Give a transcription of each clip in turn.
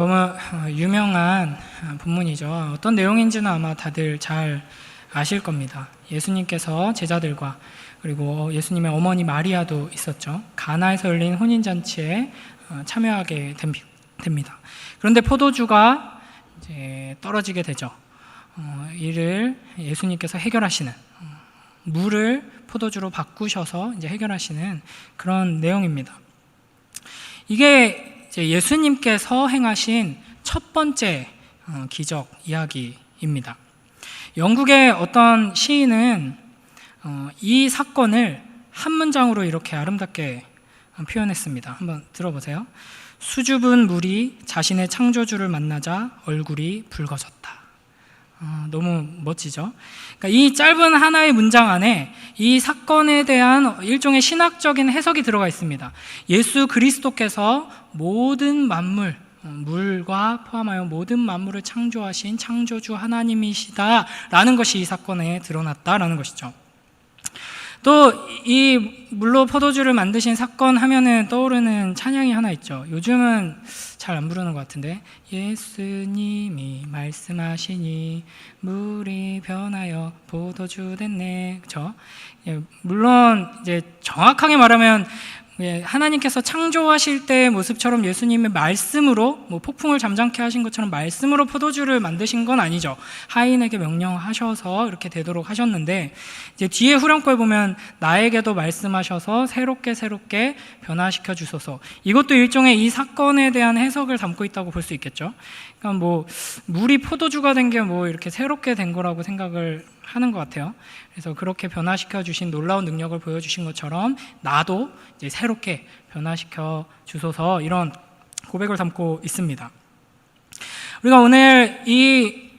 너무 유명한 본문이죠. 어떤 내용인지는 아마 다들 잘 아실 겁니다. 예수님께서 제자들과 그리고 예수님의 어머니 마리아도 있었죠. 가나에서 열린 혼인잔치에 참여하게 됩니다. 그런데 포도주가 이제 떨어지게 되죠. 이를 예수님께서 해결하시는, 물을 포도주로 바꾸셔서 이제 해결하시는 그런 내용입니다. 이게 이제 예수님께서 행하신 첫 번째 기적 이야기입니다. 영국의 어떤 시인은 이 사건을 한 문장으로 이렇게 아름답게 표현했습니다. 한번 들어보세요. 수줍은 물이 자신의 창조주를 만나자 얼굴이 붉어졌다. 너무 멋지죠? 그러니까 이 짧은 하나의 문장 안에 이 사건에 대한 일종의 신학적인 해석이 들어가 있습니다. 예수 그리스도께서 모든 만물, 물과 포함하여 모든 만물을 창조하신 창조주 하나님이시다라는 것이 이 사건에 드러났다라는 것이죠. 또 이 물로 포도주를 만드신 사건 하면은 떠오르는 찬양이 하나 있죠. 요즘은 잘 안 부르는 것 같은데, 예수님이 말씀하시니 물이 변하여 포도주 됐네. 그렇죠? 물론 이제 정확하게 말하면 하나님께서 창조하실 때의 모습처럼 예수님의 말씀으로 폭풍을 잠잠케 하신 것처럼 말씀으로 포도주를 만드신 건 아니죠. 하인에게 명령하셔서 이렇게 되도록 하셨는데, 이제 뒤에 후렴구에 보면 나에게도 말씀하셔서 새롭게 변화시켜 주소서. 이것도 일종의 이 사건에 대한 해석을 담고 있다고 볼 수 있겠죠. 그러니까 물이 포도주가 된 게 이렇게 새롭게 된 거라고 생각을 하는 것 같아요. 그래서 그렇게 변화시켜 주신 놀라운 능력을 보여주신 것처럼 나도 이제 새롭게 변화시켜 주소서, 이런 고백을 담고 있습니다. 우리가 오늘 이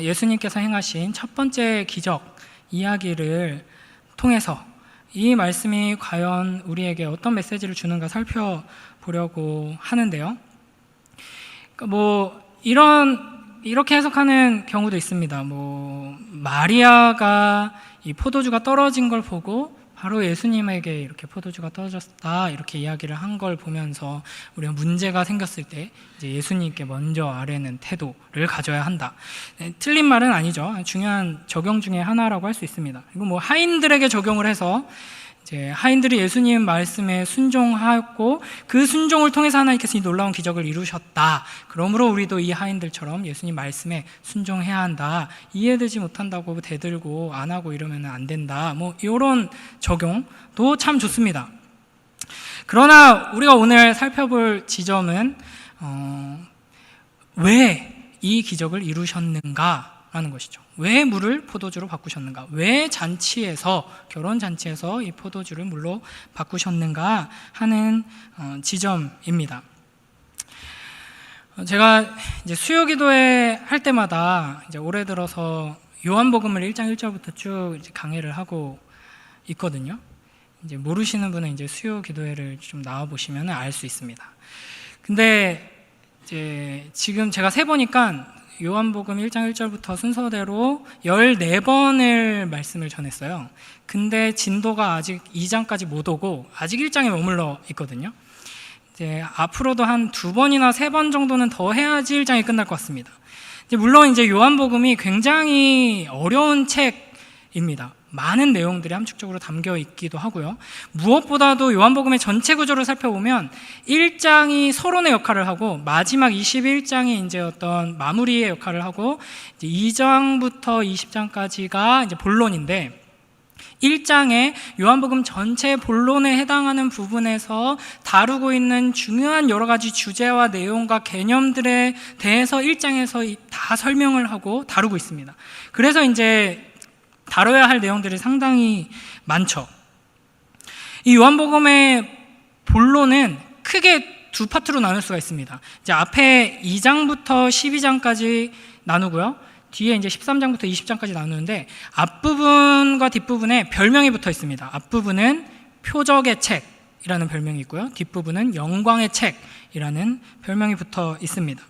예수님께서 행하신 첫 번째 기적 이야기를 통해서 이 말씀이 과연 우리에게 어떤 메시지를 주는가 살펴보려고 하는데요. 이렇게 해석하는 경우도 있습니다. 마리아가 이 포도주가 떨어진 걸 보고 바로 예수님에게 이렇게 포도주가 떨어졌다 이렇게 이야기를 한 걸 보면서 우리가 문제가 생겼을 때 이제 예수님께 먼저 아뢰는 태도를 가져야 한다. 틀린 말은 아니죠. 중요한 적용 중에 하나라고 할 수 있습니다. 그리고 하인들에게 적용을 해서 이제 하인들이 예수님 말씀에 순종하였고 그 순종을 통해서 하나님께서 이 놀라운 기적을 이루셨다. 그러므로 우리도 이 하인들처럼 예수님 말씀에 순종해야 한다. 이해되지 못한다고 대들고 안 하고 이러면 안 된다. 이런 적용도 참 좋습니다. 그러나 우리가 오늘 살펴볼 지점은 왜 이 기적을 이루셨는가 라는 것이죠. 왜 물을 포도주로 바꾸셨는가? 왜 결혼 잔치에서 이 포도주를 물로 바꾸셨는가 하는 지점입니다. 제가 이제 수요 기도회 할 때마다 이제 올해 들어서 요한복음을 1장 1절부터 쭉 이제 강해를 하고 있거든요. 이제 모르시는 분은 이제 수요 기도회를 좀 나와 보시면 알 수 있습니다. 근데 이제 지금 제가 세보니까 요한복음 1장 1절부터 순서대로 14번을 말씀을 전했어요. 근데 진도가 아직 2장까지 못 오고 아직 1장에 머물러 있거든요. 이제 앞으로도 한 2번이나 3번 정도는 더 해야지 1장이 끝날 것 같습니다. 물론 이제 요한복음이 굉장히 어려운 책입니다. 많은 내용들이 함축적으로 담겨 있기도 하고요. 무엇보다도 요한복음의 전체 구조를 살펴보면 1장이 서론의 역할을 하고 마지막 21장이 이제 어떤 마무리의 역할을 하고 이제 2장부터 20장까지가 이제 본론인데, 1장에 요한복음 전체 본론에 해당하는 부분에서 다루고 있는 중요한 여러 가지 주제와 내용과 개념들에 대해서 1장에서 다 설명을 하고 다루고 있습니다. 그래서 이제 다뤄야 할 내용들이 상당히 많죠. 이 요한복음의 본론은 크게 두 파트로 나눌 수가 있습니다. 이제 앞에 2장부터 12장까지 나누고요. 뒤에 이제 13장부터 20장까지 나누는데 앞부분과 뒷부분에 별명이 붙어 있습니다. 앞부분은 표적의 책이라는 별명이 있고요. 뒷부분은 영광의 책이라는 별명이 붙어 있습니다.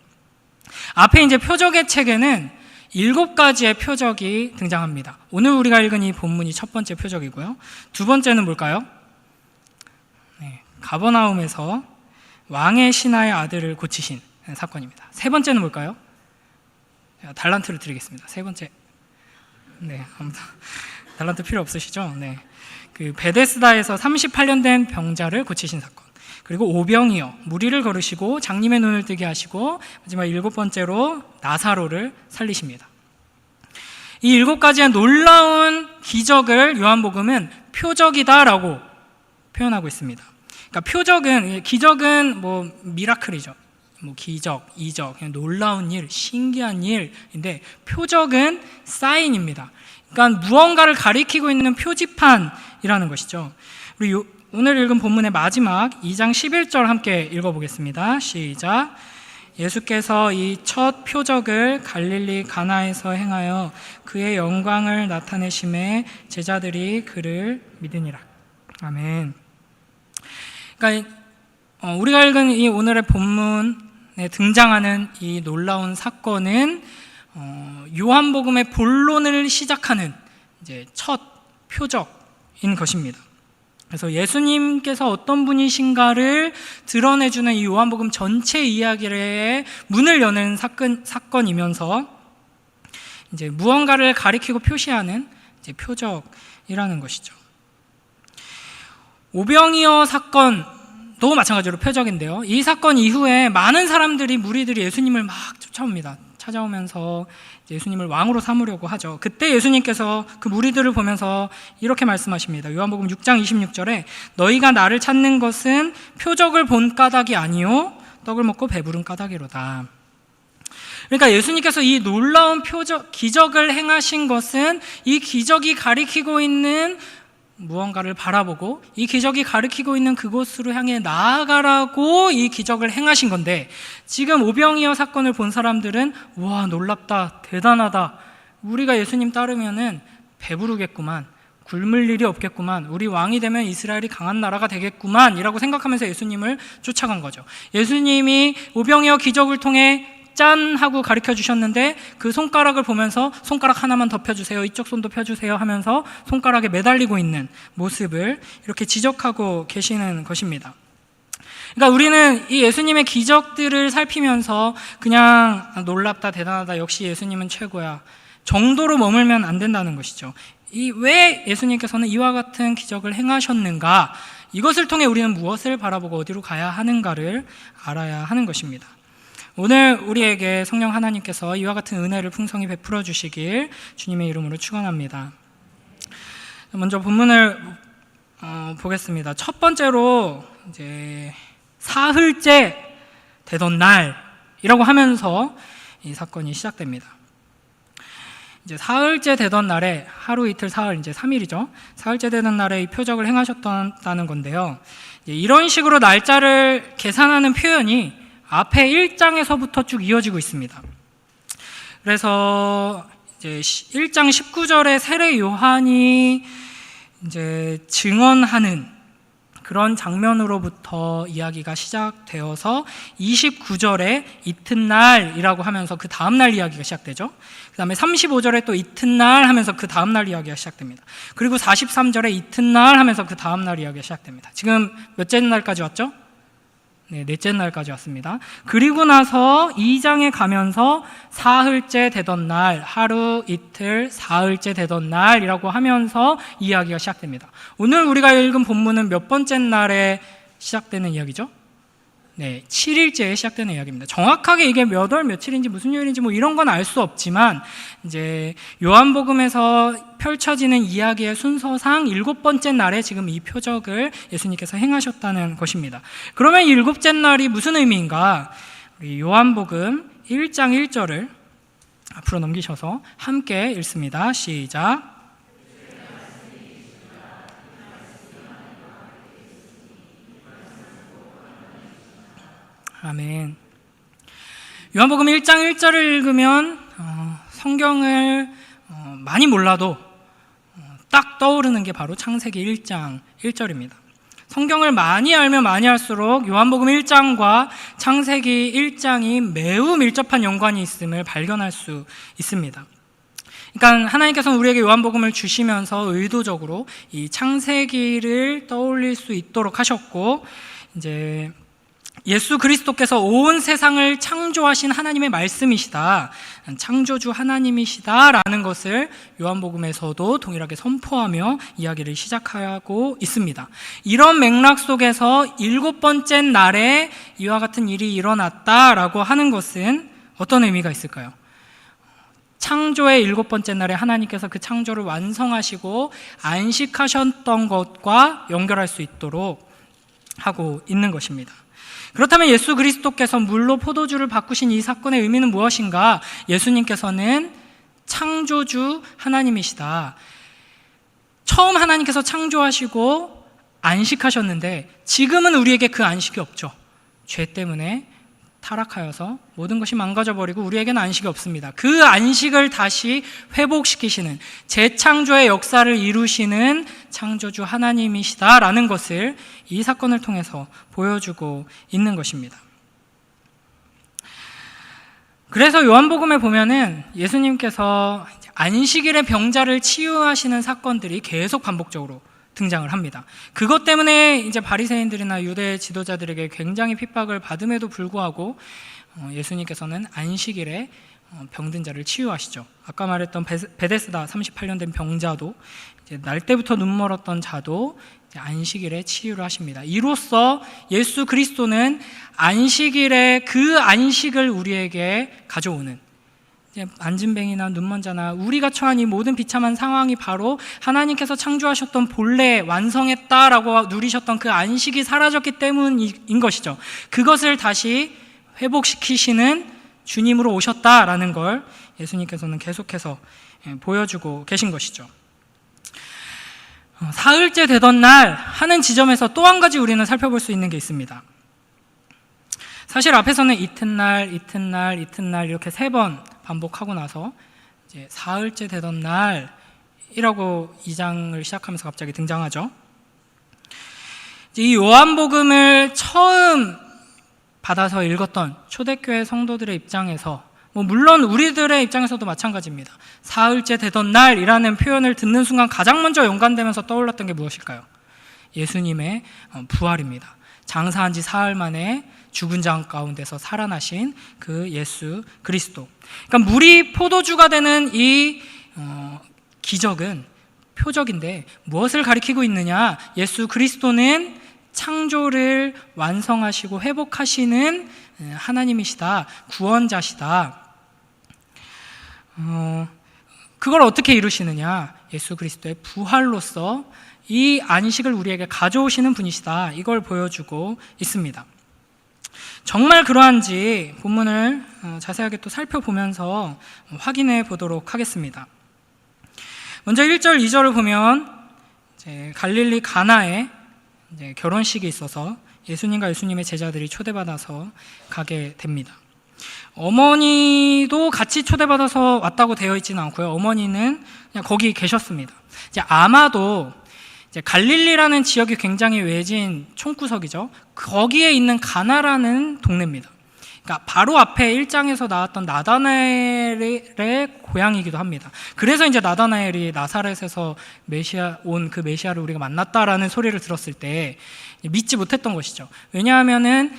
앞에 이제 표적의 책에는 7가지의 표적이 등장합니다. 오늘 우리가 읽은 이 본문이 첫 번째 표적이고요. 두 번째는 뭘까요? 가버나움에서 왕의 신하의 아들을 고치신 사건입니다. 세 번째는 뭘까요? 제가 달란트를 드리겠습니다. 세 번째. 네, 아무튼 달란트 필요 없으시죠? 네. 그 베데스다에서 38년 된 병자를 고치신 사건. 그리고 오병이어 무리를 걸으시고 장님의 눈을 뜨게 하시고 마지막 일곱 번째로 나사로를 살리십니다. 이 일곱 가지의 놀라운 기적을 요한복음은 표적이다라고 표현하고 있습니다. 그러니까 기적은 뭐 미라클이죠. 뭐 기적, 이적, 그냥 놀라운 일, 신기한 일인데 표적은 사인입니다. 그러니까 무언가를 가리키고 있는 표지판이라는 것이죠. 우리 오늘 읽은 본문의 마지막 2장 11절 함께 읽어보겠습니다. 시작. 예수께서 이 첫 표적을 갈릴리 가나에서 행하여 그의 영광을 나타내심에 제자들이 그를 믿으니라. 아멘. 그러니까 우리가 읽은 이 오늘의 본문에 등장하는 이 놀라운 사건은 요한복음의 본론을 시작하는 이제 첫 표적인 것입니다. 그래서 예수님께서 어떤 분이신가를 드러내주는 이 요한복음 전체 이야기의 문을 여는 사건이면서 이제 무언가를 가리키고 표시하는 이제 표적이라는 것이죠. 오병이어 사건도 마찬가지로 표적인데요. 이 사건 이후에 많은 사람들이 무리들이 예수님을 막 쫓아옵니다. 찾아오면서 예수님을 왕으로 삼으려고 하죠. 그때 예수님께서 그 무리들을 보면서 이렇게 말씀하십니다. 요한복음 6장 26절에 너희가 나를 찾는 것은 표적을 본 까닭이 아니요 떡을 먹고 배부른 까닭이로다. 그러니까 예수님께서 이 놀라운 기적을 행하신 것은 이 기적이 가리키고 있는 무언가를 바라보고 이 기적이 가리키고 있는 그곳으로 향해 나아가라고 이 기적을 행하신 건데, 지금 오병이어 사건을 본 사람들은 와, 놀랍다, 대단하다, 우리가 예수님 따르면은 배부르겠구만, 굶을 일이 없겠구만, 우리 왕이 되면 이스라엘이 강한 나라가 되겠구만 이라고 생각하면서 예수님을 쫓아간 거죠. 예수님이 오병이어 기적을 통해 짠 하고 가르쳐 주셨는데 그 손가락을 보면서 손가락 하나만 더 펴주세요, 이쪽 손도 펴주세요 하면서 손가락에 매달리고 있는 모습을 이렇게 지적하고 계시는 것입니다. 그러니까 우리는 이 예수님의 기적들을 살피면서 그냥 놀랍다, 대단하다, 역시 예수님은 최고야 정도로 머물면 안 된다는 것이죠. 왜 예수님께서는 이와 같은 기적을 행하셨는가, 이것을 통해 우리는 무엇을 바라보고 어디로 가야 하는가를 알아야 하는 것입니다. 오늘 우리에게 성령 하나님께서 이와 같은 은혜를 풍성히 베풀어 주시길 주님의 이름으로 축원합니다. 먼저 본문을 보겠습니다. 첫 번째로 이제 사흘째 되던 날이라고 하면서 이 사건이 시작됩니다. 이제 사흘째 되던 날에 하루 이틀 사흘, 이제 3일이죠. 사흘째 되던 날에 이 표적을 행하셨다는 건데요. 이런 식으로 날짜를 계산하는 표현이 앞에 1장에서부터 쭉 이어지고 있습니다. 그래서 이제 1장 19절에 세례 요한이 이제 증언하는 그런 장면으로부터 이야기가 시작되어서 29절에 이튿날이라고 하면서 그 다음날 이야기가 시작되죠. 그 다음에 35절에 또 이튿날 하면서 그 다음날 이야기가 시작됩니다. 그리고 43절에 이튿날 하면서 그 다음날 이야기가 시작됩니다. 지금 몇째 날까지 왔죠? 네, 넷째 날까지 왔습니다. 그리고 나서 2장에 가면서 사흘째 되던 날, 하루, 이틀, 사흘째 되던 날이라고 하면서 이야기가 시작됩니다. 오늘 우리가 읽은 본문은 몇 번째 날에 시작되는 이야기죠? 네, 7일째에 시작되는 이야기입니다. 정확하게 이게 몇 월 며칠인지 무슨 요일인지 뭐 이런 건 알 수 없지만 이제 요한복음에서 펼쳐지는 이야기의 순서상 7번째 날에 지금 이 표적을 예수님께서 행하셨다는 것입니다. 그러면 7째 날이 무슨 의미인가? 우리 요한복음 1장 1절을 앞으로 넘기셔서 함께 읽습니다. 시작. 아멘. 요한복음 1장 1절을 읽으면 성경을 많이 몰라도 딱 떠오르는 게 바로 창세기 1장 1절입니다. 성경을 많이 알면 많이 할수록 요한복음 1장과 창세기 1장이 매우 밀접한 연관이 있음을 발견할 수 있습니다. 그러니까 하나님께서는 우리에게 요한복음을 주시면서 의도적으로 이 창세기를 떠올릴 수 있도록 하셨고, 이제 예수 그리스도께서 온 세상을 창조하신 하나님의 말씀이시다, 창조주 하나님이시다라는 것을 요한복음에서도 동일하게 선포하며 이야기를 시작하고 있습니다. 이런 맥락 속에서 7번째 날에 이와 같은 일이 일어났다라고 하는 것은 어떤 의미가 있을까요? 창조의 7번째 날에 하나님께서 그 창조를 완성하시고 안식하셨던 것과 연결할 수 있도록 하고 있는 것입니다. 그렇다면 예수 그리스도께서 물로 포도주를 바꾸신 이 사건의 의미는 무엇인가? 예수님께서는 창조주 하나님이시다. 처음 하나님께서 창조하시고 안식하셨는데 지금은 우리에게 그 안식이 없죠. 죄 때문에 타락하여서 모든 것이 망가져버리고 우리에게는 안식이 없습니다. 그 안식을 다시 회복시키시는, 재창조의 역사를 이루시는 창조주 하나님이시다라는 것을 이 사건을 통해서 보여주고 있는 것입니다. 그래서 요한복음에 보면은 예수님께서 안식일에 병자를 치유하시는 사건들이 계속 반복적으로 등장을 합니다. 그것 때문에 이제 바리새인들이나 유대 지도자들에게 굉장히 핍박을 받음에도 불구하고 예수님께서는 안식일에 병든 자를 치유하시죠. 아까 말했던 베데스다 38년 된 병자도, 이제 날 때부터 눈 멀었던 자도 안식일에 치유를 하십니다. 이로써 예수 그리스도는 안식일에 그 안식을 우리에게 가져오는, 안진뱅이나 눈먼 자나 우리가 처한 이 모든 비참한 상황이 바로 하나님께서 창조하셨던 본래 완성했다라고 누리셨던 그 안식이 사라졌기 때문인 것이죠. 그것을 다시 회복시키시는 주님으로 오셨다라는 걸 예수님께서는 계속해서 보여주고 계신 것이죠. 사흘째 되던 날 하는 지점에서 또 한 가지 우리는 살펴볼 수 있는 게 있습니다. 사실 앞에서는 이튿날 이렇게 3번 반복하고 나서 이제 사흘째 되던 날이라고 2장을 시작하면서 갑자기 등장하죠. 이 요한복음을 처음 받아서 읽었던 초대교회 성도들의 입장에서, 물론 우리들의 입장에서도 마찬가지입니다. 사흘째 되던 날이라는 표현을 듣는 순간 가장 먼저 연관되면서 떠올랐던 게 무엇일까요? 예수님의 부활입니다. 장사한 지 사흘 만에 죽은 자 가운데서 살아나신 그 예수 그리스도. 그러니까 물이 포도주가 되는 이 기적은 표적인데 무엇을 가리키고 있느냐? 예수 그리스도는 창조를 완성하시고 회복하시는 하나님이시다, 구원자시다. 그걸 어떻게 이루시느냐? 예수 그리스도의 부활로서 이 안식을 우리에게 가져오시는 분이시다, 이걸 보여주고 있습니다. 정말 그러한지 본문을 자세하게 또 살펴보면서 확인해 보도록 하겠습니다. 먼저 1절, 2절을 보면 이제 갈릴리 가나에 이제 결혼식이 있어서 예수님과 예수님의 제자들이 초대받아서 가게 됩니다. 어머니도 같이 초대받아서 왔다고 되어 있지는 않고요. 어머니는 그냥 거기 계셨습니다. 이제 아마도 이제 갈릴리라는 지역이 굉장히 외진 촌구석이죠. 거기에 있는 가나라는 동네입니다. 그러니까 바로 앞에 1장에서 나왔던 나다나엘의 고향이기도 합니다. 그래서 이제 나다나엘이 나사렛에서 온 그 메시아를 우리가 만났다라는 소리를 들었을 때 믿지 못했던 것이죠. 왜냐하면은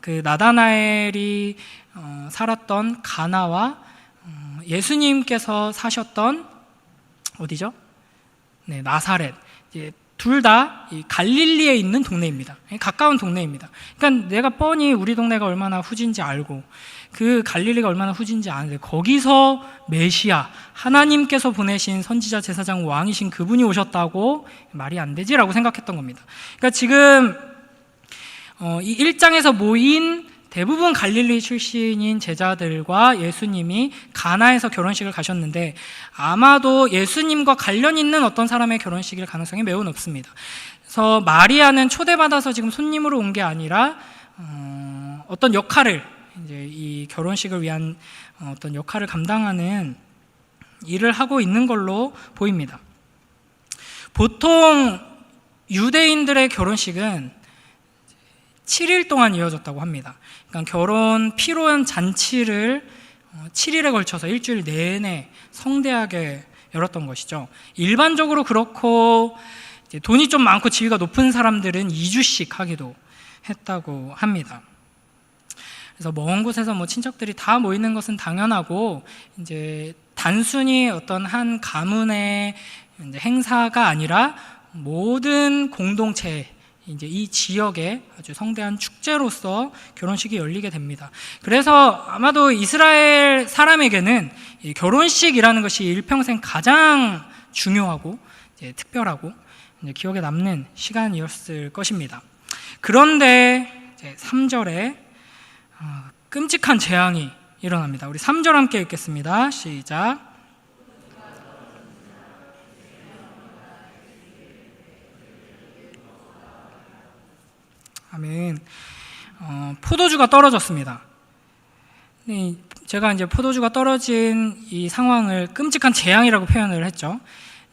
그 나다나엘이 살았던 가나와 예수님께서 사셨던 어디죠? 네, 나사렛. 둘 다 갈릴리에 있는 동네입니다. 가까운 동네입니다. 그러니까 내가 뻔히 우리 동네가 얼마나 후진지 알고 그 갈릴리가 얼마나 후진지 아는데 거기서 메시아, 하나님께서 보내신 선지자, 제사장, 왕이신 그분이 오셨다고 말이 안 되지라고 생각했던 겁니다. 그러니까 지금 이 1장에서 모인 대부분 갈릴리 출신인 제자들과 예수님이 가나에서 결혼식을 가셨는데 아마도 예수님과 관련 있는 어떤 사람의 결혼식일 가능성이 매우 높습니다. 그래서 마리아는 초대받아서 지금 손님으로 온 게 아니라 어떤 역할을, 이제 이 결혼식을 위한 어떤 역할을 감당하는 일을 하고 있는 걸로 보입니다. 보통 유대인들의 결혼식은 7일 동안 이어졌다고 합니다. 그러니까 결혼 피로연 잔치를 7일에 걸쳐서 일주일 내내 성대하게 열었던 것이죠. 일반적으로 그렇고 돈이 좀 많고 지위가 높은 사람들은 2주씩 하기도 했다고 합니다. 그래서 먼 곳에서 뭐 친척들이 다 모이는 것은 당연하고 이제 단순히 어떤 한 가문의 이제 행사가 아니라 모든 공동체, 이제 이 지역의 아주 성대한 축제로서 결혼식이 열리게 됩니다. 그래서 아마도 이스라엘 사람에게는 이 결혼식이라는 것이 일평생 가장 중요하고 이제 특별하고 이제 기억에 남는 시간이었을 것입니다. 그런데 이제 3절에 끔찍한 재앙이 일어납니다. 우리 3절 함께 읽겠습니다. 시작. 아멘. 포도주가 떨어졌습니다. 네, 제가 이제 포도주가 떨어진 이 상황을 끔찍한 재앙이라고 표현을 했죠.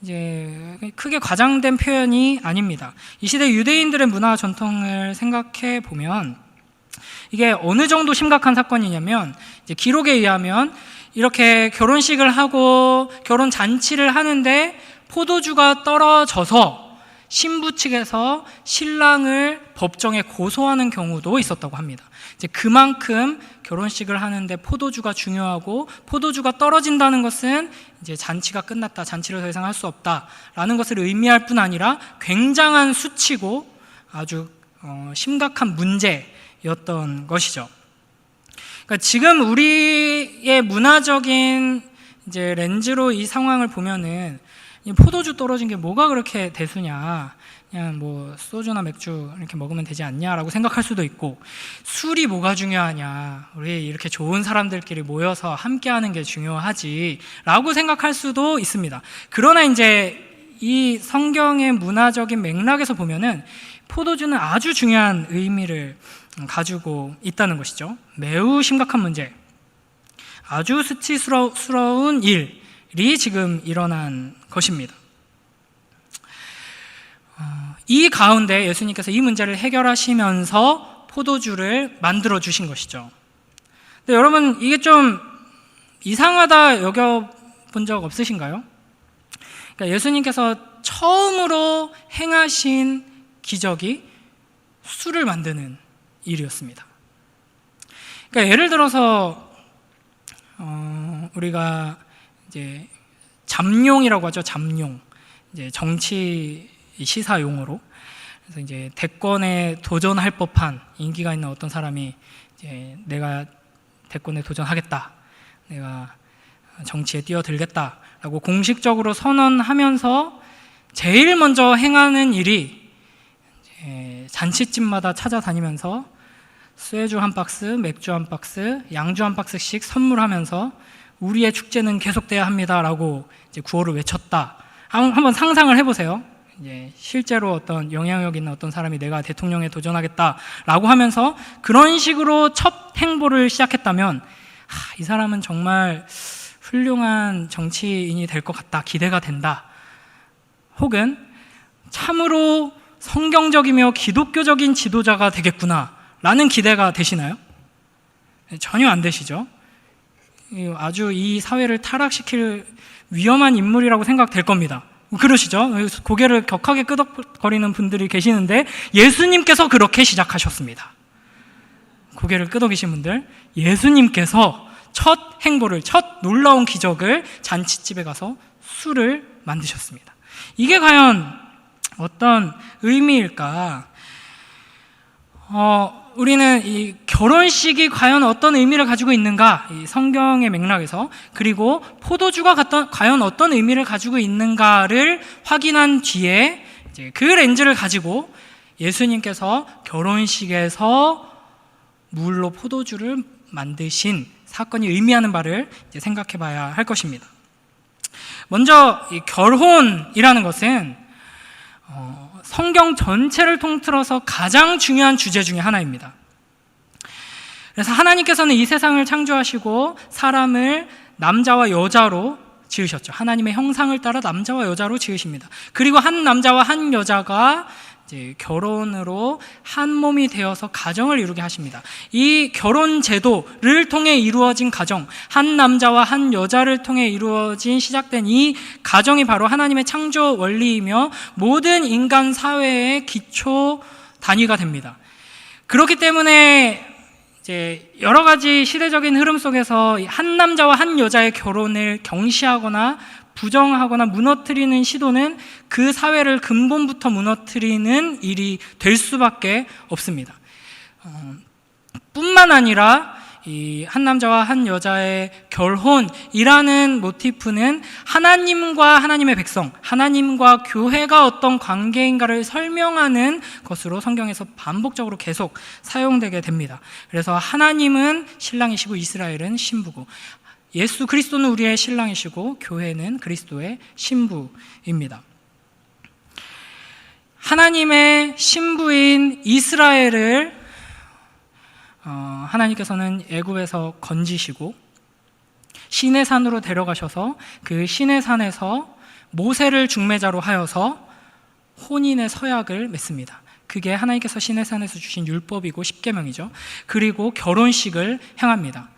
이제 크게 과장된 표현이 아닙니다. 이 시대 유대인들의 문화 전통을 생각해 보면 이게 어느 정도 심각한 사건이냐면 이제 기록에 의하면 이렇게 결혼식을 하고 결혼 잔치를 하는데 포도주가 떨어져서 신부 측에서 신랑을 법정에 고소하는 경우도 있었다고 합니다. 이제 그만큼 결혼식을 하는데 포도주가 중요하고 포도주가 떨어진다는 것은 이제 잔치가 끝났다, 잔치를 더 이상 할 수 없다라는 것을 의미할 뿐 아니라 굉장한 수치고 아주 심각한 문제였던 것이죠. 그러니까 지금 우리의 문화적인 이제 렌즈로 이 상황을 보면은 포도주 떨어진 게 뭐가 그렇게 대수냐, 그냥 뭐 소주나 맥주 이렇게 먹으면 되지 않냐라고 생각할 수도 있고, 술이 뭐가 중요하냐, 우리 이렇게 좋은 사람들끼리 모여서 함께하는 게 중요하지 라고 생각할 수도 있습니다. 그러나 이제 이 성경의 문화적인 맥락에서 보면은 포도주는 아주 중요한 의미를 가지고 있다는 것이죠. 매우 심각한 문제, 아주 수치스러운 일이 지금 일어난 것입니다. 이 가운데 예수님께서 이 문제를 해결하시면서 포도주를 만들어 주신 것이죠. 근데 여러분, 이게 좀 이상하다 여겨본 적 없으신가요? 그러니까 예수님께서 처음으로 행하신 기적이 술을 만드는 일이었습니다. 그러니까 예를 들어서 우리가 이제 잠룡이라고 하죠. 잠룡. 이제 정치 시사 용어로. 그래서 이제 대권에 도전할 법한 인기가 있는 어떤 사람이 이제 내가 대권에 도전하겠다, 내가 정치에 뛰어들겠다라고 공식적으로 선언하면서 제일 먼저 행하는 일이 이제 잔치집마다 찾아다니면서 쇠주 한 박스, 맥주 한 박스, 양주 한 박스씩 선물하면서 우리의 축제는 계속돼야 합니다라고 이제 구호를 외쳤다. 한번 상상을 해보세요. 이제 실제로 어떤 영향력 있는 어떤 사람이 내가 대통령에 도전하겠다라고 하면서 그런 식으로 첫 행보를 시작했다면, 이 사람은 정말 훌륭한 정치인이 될 것 같다, 기대가 된다. 혹은 참으로 성경적이며 기독교적인 지도자가 되겠구나라는 기대가 되시나요? 전혀 안 되시죠? 아주 이 사회를 타락시킬 위험한 인물이라고 생각될 겁니다. 그러시죠? 고개를 격하게 끄덕거리는 분들이 계시는데 예수님께서 그렇게 시작하셨습니다. 고개를 끄덕이신 분들, 예수님께서 첫 행보를, 첫 놀라운 기적을 잔치집에 가서 술을 만드셨습니다. 이게 과연 어떤 의미일까? 우리는 이 결혼식이 과연 어떤 의미를 가지고 있는가, 이 성경의 맥락에서, 그리고 포도주가 과연 어떤 의미를 가지고 있는가를 확인한 뒤에 이제 그 렌즈를 가지고 예수님께서 결혼식에서 물로 포도주를 만드신 사건이 의미하는 바를 이제 생각해 봐야 할 것입니다. 먼저 이 결혼이라는 것은 성경 전체를 통틀어서 가장 중요한 주제 중에 하나입니다. 그래서 하나님께서는 이 세상을 창조하시고 사람을 남자와 여자로 지으셨죠. 하나님의 형상을 따라 남자와 여자로 지으십니다. 그리고 한 남자와 한 여자가 이제 결혼으로 한 몸이 되어서 가정을 이루게 하십니다. 이 결혼 제도를 통해 이루어진 가정, 한 남자와 한 여자를 통해 이루어진 시작된 이 가정이 바로 하나님의 창조 원리이며 모든 인간 사회의 기초 단위가 됩니다. 그렇기 때문에 이제 여러 가지 시대적인 흐름 속에서 한 남자와 한 여자의 결혼을 경시하거나 부정하거나 무너뜨리는 시도는 그 사회를 근본부터 무너뜨리는 일이 될 수밖에 없습니다. 뿐만 아니라 이 한 남자와 한 여자의 결혼이라는 모티프는 하나님과 하나님의 백성, 하나님과 교회가 어떤 관계인가를 설명하는 것으로 성경에서 반복적으로 계속 사용되게 됩니다. 그래서 하나님은 신랑이시고 이스라엘은 신부고, 예수 그리스도는 우리의 신랑이시고 교회는 그리스도의 신부입니다. 하나님의 신부인 이스라엘을 하나님께서는 애굽에서 건지시고 시내 산으로 데려가셔서 그 시내 산에서 모세를 중매자로 하여서 혼인의 서약을 맺습니다. 그게 하나님께서 시내 산에서 주신 율법이고 십계명이죠. 그리고 결혼식을 행합니다.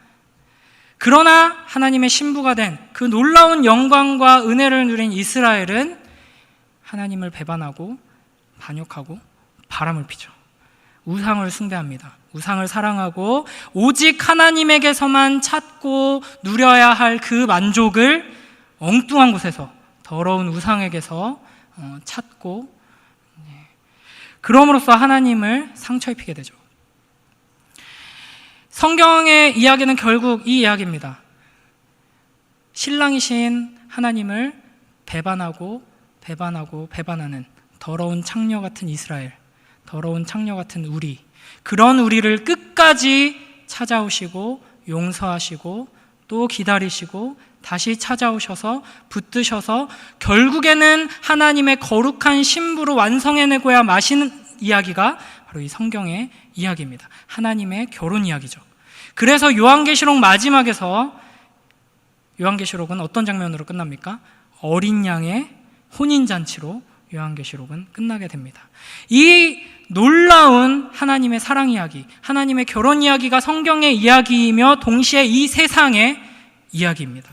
그러나 하나님의 신부가 된 그 놀라운 영광과 은혜를 누린 이스라엘은 하나님을 배반하고 반역하고 바람을 피죠. 우상을 숭배합니다. 우상을 사랑하고 오직 하나님에게서만 찾고 누려야 할 그 만족을 엉뚱한 곳에서, 더러운 우상에게서 찾고, 그럼으로써 하나님을 상처 입히게 되죠. 성경의 이야기는 결국 이 이야기입니다. 신랑이신 하나님을 배반하고 배반하는 더러운 창녀 같은 이스라엘, 더러운 창녀 같은 우리, 그런 우리를 끝까지 찾아오시고 용서하시고 또 기다리시고 다시 찾아오셔서 붙드셔서 결국에는 하나님의 거룩한 신부로 완성해내고야 마시는 이야기가 바로 이 성경의 이야기입니다. 하나님의 결혼 이야기죠. 그래서 요한계시록 마지막에서, 요한계시록은 어떤 장면으로 끝납니까? 어린 양의 혼인잔치로 요한계시록은 끝나게 됩니다. 이 놀라운 하나님의 사랑 이야기, 하나님의 결혼 이야기가 성경의 이야기이며 동시에 이 세상의 이야기입니다.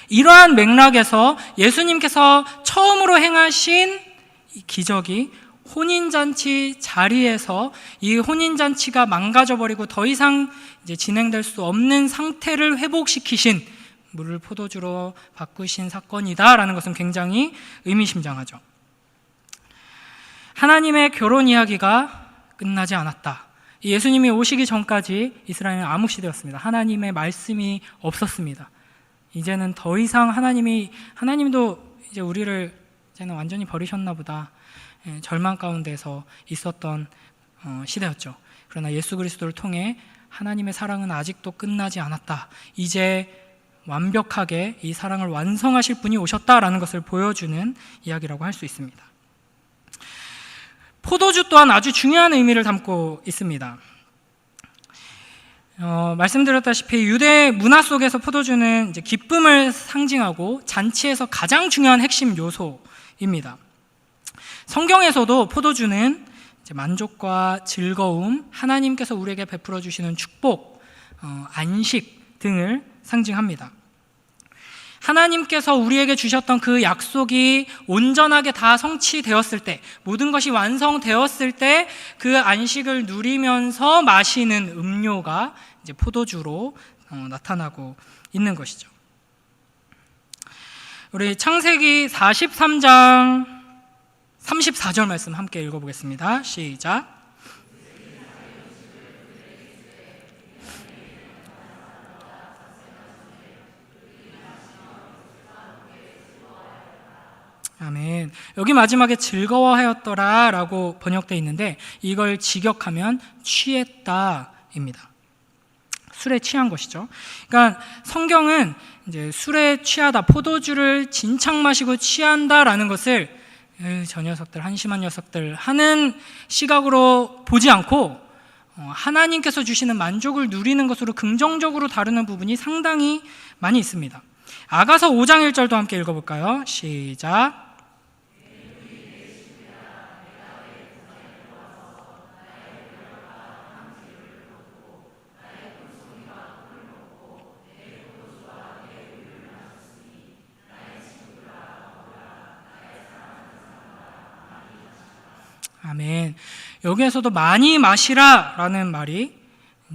이러한 맥락에서 예수님께서 처음으로 행하신 기적이 혼인잔치 자리에서 이 혼인잔치가 망가져버리고 더 이상 이제 진행될 수 없는 상태를 회복시키신, 물을 포도주로 바꾸신 사건이다라는 것은 굉장히 의미심장하죠. 하나님의 결혼 이야기가 끝나지 않았다. 예수님이 오시기 전까지 이스라엘은 암흑시대였습니다. 하나님의 말씀이 없었습니다. 이제는 더 이상 하나님도 이제 우리를 이제는 완전히 버리셨나 보다, 절망 가운데서 있었던 시대였죠. 그러나 예수 그리스도를 통해 하나님의 사랑은 아직도 끝나지 않았다. 이제 완벽하게 이 사랑을 완성하실 분이 오셨다라는 것을 보여주는 이야기라고 할 수 있습니다. 포도주 또한 아주 중요한 의미를 담고 있습니다. 말씀드렸다시피 유대 문화 속에서 포도주는 이제 기쁨을 상징하고 잔치에서 가장 중요한 핵심 요소입니다. 성경에서도 포도주는 이제 만족과 즐거움, 하나님께서 우리에게 베풀어 주시는 축복, 안식 등을 상징합니다. 하나님께서 우리에게 주셨던 그 약속이 온전하게 다 성취되었을 때, 모든 것이 완성되었을 때 그 안식을 누리면서 마시는 음료가 이제 포도주로 나타나고 있는 것이죠. 우리 창세기 43장 34절 말씀 함께 읽어보겠습니다. 시작. 아멘. 여기 마지막에 즐거워하였더라 라고 번역되어 있는데, 이걸 직역하면 취했다입니다. 술에 취한 것이죠. 그러니까 성경은 이제 술에 취하다, 포도주를 진창 마시고 취한다라는 것을 저 녀석들, 한심한 녀석들 하는 시각으로 보지 않고 하나님께서 주시는 만족을 누리는 것으로 긍정적으로 다루는 부분이 상당히 많이 있습니다. 아가서 5장 1절도 함께 읽어볼까요? 시작. 아멘. 여기에서도 많이 마시라 라는 말이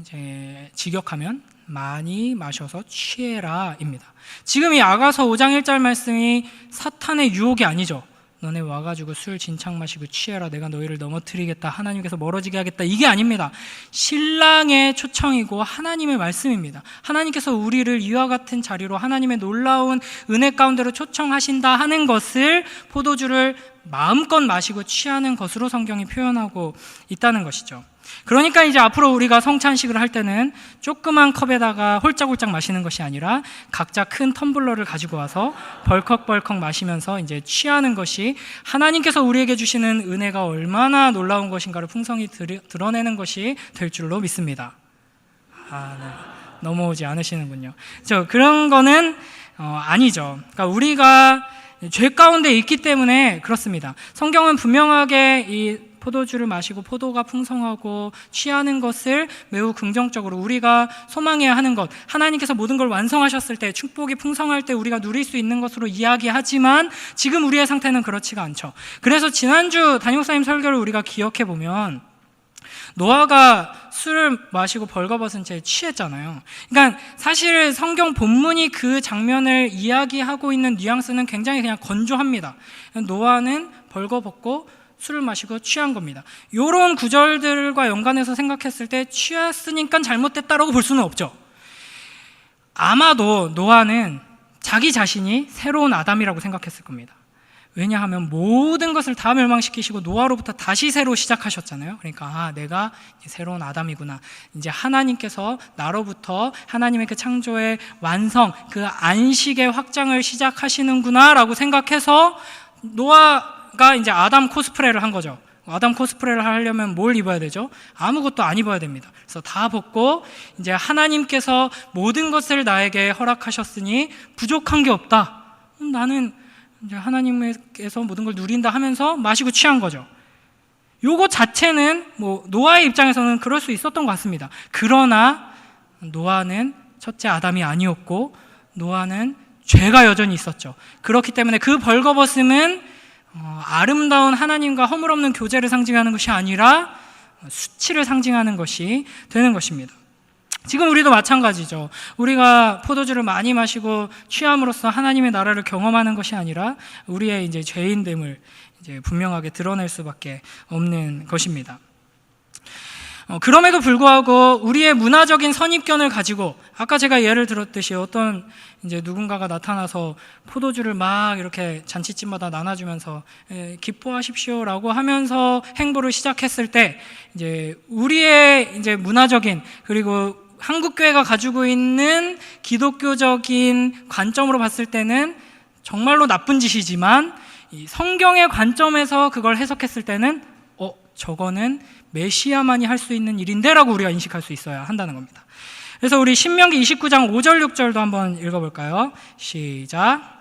이제 직역하면 많이 마셔서 취해라 입니다. 지금 이 아가서 5장 1절 말씀이 사탄의 유혹이 아니죠. 너네 와가지고 술 진창 마시고 취해라, 내가 너희를 넘어뜨리겠다, 하나님께서 멀어지게 하겠다, 이게 아닙니다. 신랑의 초청이고 하나님의 말씀입니다. 하나님께서 우리를 이와 같은 자리로 하나님의 놀라운 은혜 가운데로 초청하신다 하는 것을 포도주를 마음껏 마시고 취하는 것으로 성경이 표현하고 있다는 것이죠. 그러니까 이제 앞으로 우리가 성찬식을 할 때는 조그만 컵에다가 홀짝홀짝 마시는 것이 아니라 각자 큰 텀블러를 가지고 와서 벌컥벌컥 마시면서 이제 취하는 것이 하나님께서 우리에게 주시는 은혜가 얼마나 놀라운 것인가를 풍성히 드러내는 것이 될 줄로 믿습니다. 네. 넘어오지 않으시는군요. 그런 거는 아니죠. 그러니까 우리가 죄 가운데 있기 때문에 그렇습니다. 성경은 분명하게 이 포도주를 마시고 포도가 풍성하고 취하는 것을 매우 긍정적으로 우리가 소망해야 하는 것, 하나님께서 모든 걸 완성하셨을 때, 축복이 풍성할 때 우리가 누릴 수 있는 것으로 이야기하지만 지금 우리의 상태는 그렇지가 않죠. 그래서 지난주 담임목사님 설교를 우리가 기억해 보면 노아가 술을 마시고 벌거벗은 채 취했잖아요. 그러니까 사실 성경 본문이 그 장면을 이야기하고 있는 뉘앙스는 굉장히 그냥 건조합니다. 노아는 벌거벗고 술을 마시고 취한 겁니다. 이런 구절들과 연관해서 생각했을 때 취했으니까 잘못됐다라고 볼 수는 없죠. 아마도 노아는 자기 자신이 새로운 아담이라고 생각했을 겁니다. 왜냐하면 모든 것을 다 멸망시키시고 노아로부터 다시 새로 시작하셨잖아요. 그러니까 내가 새로운 아담이구나, 이제 하나님께서 나로부터 하나님의 그 창조의 완성, 그 안식의 확장을 시작하시는구나 라고 생각해서 노아가 이제 아담 코스프레를 한 거죠. 아담 코스프레를 하려면 뭘 입어야 되죠? 아무것도 안 입어야 됩니다. 그래서 다 벗고 이제 하나님께서 모든 것을 나에게 허락하셨으니 부족한 게 없다, 나는 이제 하나님께서 모든 걸 누린다 하면서 마시고 취한 거죠. 요거 자체는 노아의 입장에서는 그럴 수 있었던 것 같습니다. 그러나 노아는 첫째 아담이 아니었고 노아는 죄가 여전히 있었죠. 그렇기 때문에 그 벌거벗음은 아름다운 하나님과 허물없는 교제를 상징하는 것이 아니라 수치를 상징하는 것이 되는 것입니다. 지금 우리도 마찬가지죠. 우리가 포도주를 많이 마시고 취함으로써 하나님의 나라를 경험하는 것이 아니라 우리의 이제 죄인됨을 이제 분명하게 드러낼 수밖에 없는 것입니다. 그럼에도 불구하고 우리의 문화적인 선입견을 가지고 아까 제가 예를 들었듯이 어떤 이제 누군가가 나타나서 포도주를 막 이렇게 잔치집마다 나눠주면서 기뻐하십시오라고 하면서 행보를 시작했을 때 이제 우리의 이제 문화적인 그리고 한국교회가 가지고 있는 기독교적인 관점으로 봤을 때는 정말로 나쁜 짓이지만 이 성경의 관점에서 그걸 해석했을 때는 저거는 메시아만이 할 수 있는 일인데 라고 우리가 인식할 수 있어야 한다는 겁니다. 그래서 우리 신명기 29장 5절 6절도 한번 읽어볼까요? 시작.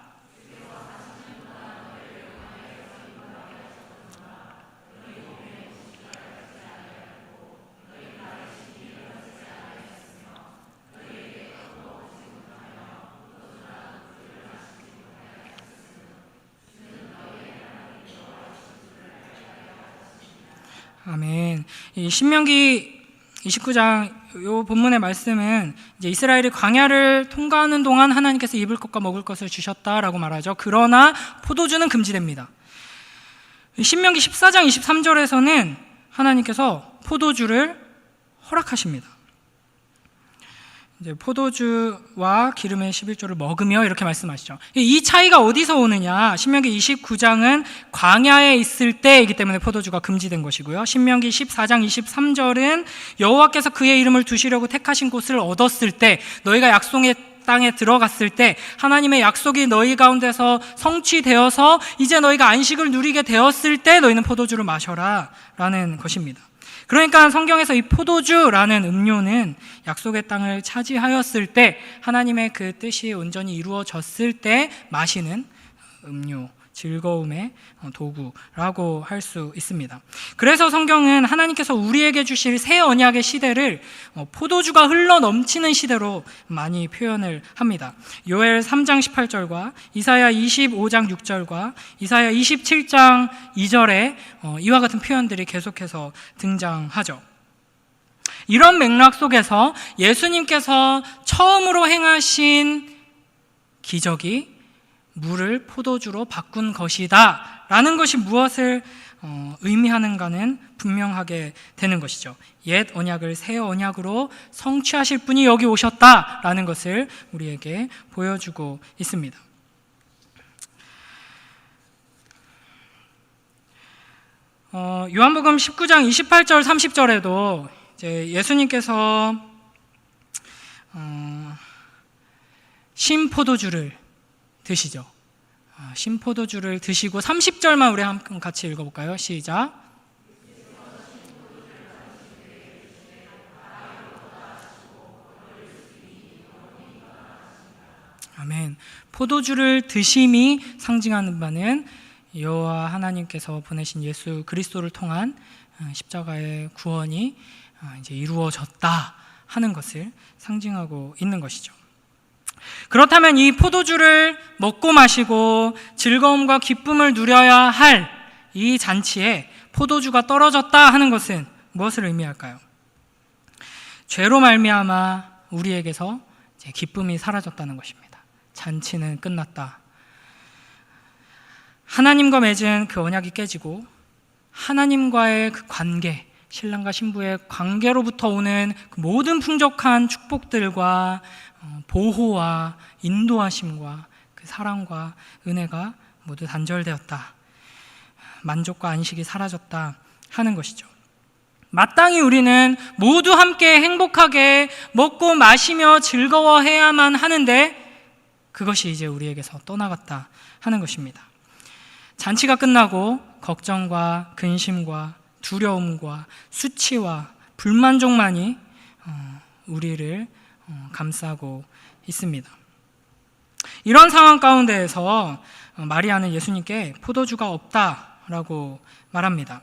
아멘. 이 신명기 29장 요 본문의 말씀은 이제 이스라엘이 광야를 통과하는 동안 하나님께서 입을 것과 먹을 것을 주셨다라고 말하죠. 그러나 포도주는 금지됩니다. 신명기 14장 23절에서는 하나님께서 포도주를 허락하십니다. 이제 포도주와 기름의 11조를 먹으며 이렇게 말씀하시죠. 이 차이가 어디서 오느냐? 신명기 29장은 광야에 있을 때이기 때문에 포도주가 금지된 것이고요. 신명기 14장 23절은 여호와께서 그의 이름을 두시려고 택하신 곳을 얻었을 때, 너희가 약속의 땅에 들어갔을 때 하나님의 약속이 너희 가운데서 성취되어서 이제 너희가 안식을 누리게 되었을 때 너희는 포도주를 마셔라 라는 것입니다. 그러니까 성경에서 이 포도주라는 음료는 약속의 땅을 차지하였을 때 하나님의 그 뜻이 온전히 이루어졌을 때 마시는 음료, 즐거움의 도구라고 할 수 있습니다. 그래서 성경은 하나님께서 우리에게 주실 새 언약의 시대를 포도주가 흘러 넘치는 시대로 많이 표현을 합니다. 요엘 3장 18절과 이사야 25장 6절과 이사야 27장 2절에 이와 같은 표현들이 계속해서 등장하죠. 이런 맥락 속에서 예수님께서 처음으로 행하신 기적이 물을 포도주로 바꾼 것이다 라는 것이 무엇을 의미하는가는 분명하게 되는 것이죠. 옛 언약을 새 언약으로 성취하실 분이 여기 오셨다라는 것을 우리에게 보여주고 있습니다. 요한복음 19장 28절 30절에도 이제 예수님께서 신포도주를 드시죠. 신포도주를 드시고 30절만 우리 한번 같이 읽어볼까요? 시작. 아멘. 포도주를 드심이 상징하는 바는 여호와 하나님께서 보내신 예수 그리스도를 통한 십자가의 구원이 이제 이루어졌다 하는 것을 상징하고 있는 것이죠. 그렇다면 이 포도주를 먹고 마시고 즐거움과 기쁨을 누려야 할 이 잔치에 포도주가 떨어졌다 하는 것은 무엇을 의미할까요? 죄로 말미암아 우리에게서 이제 기쁨이 사라졌다는 것입니다. 잔치는 끝났다. 하나님과 맺은 그 언약이 깨지고 하나님과의 그 관계, 신랑과 신부의 관계로부터 오는 그 모든 풍족한 축복들과 보호와 인도하심과 그 사랑과 은혜가 모두 단절되었다. 만족과 안식이 사라졌다 하는 것이죠. 마땅히 우리는 모두 함께 행복하게 먹고 마시며 즐거워해야만 하는데 그것이 이제 우리에게서 떠나갔다 하는 것입니다. 잔치가 끝나고 걱정과 근심과 두려움과 수치와 불만족만이 우리를 감싸고 있습니다. 이런 상황 가운데에서 마리아는 예수님께 포도주가 없다라고 말합니다.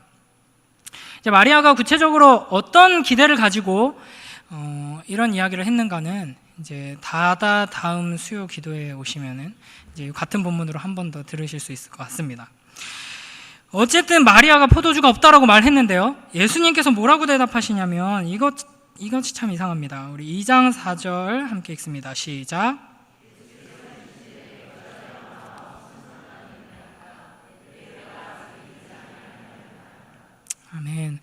이제 마리아가 구체적으로 어떤 기대를 가지고 이런 이야기를 했는가는 이제 다음 수요 기도에 오시면은 이제 같은 본문으로 한 번 더 들으실 수 있을 것 같습니다. 어쨌든 마리아가 포도주가 없다라고 말했는데요. 예수님께서 뭐라고 대답하시냐면 이것이 참 이상합니다. 우리 2장 4절 함께 읽습니다. 시작. 아멘.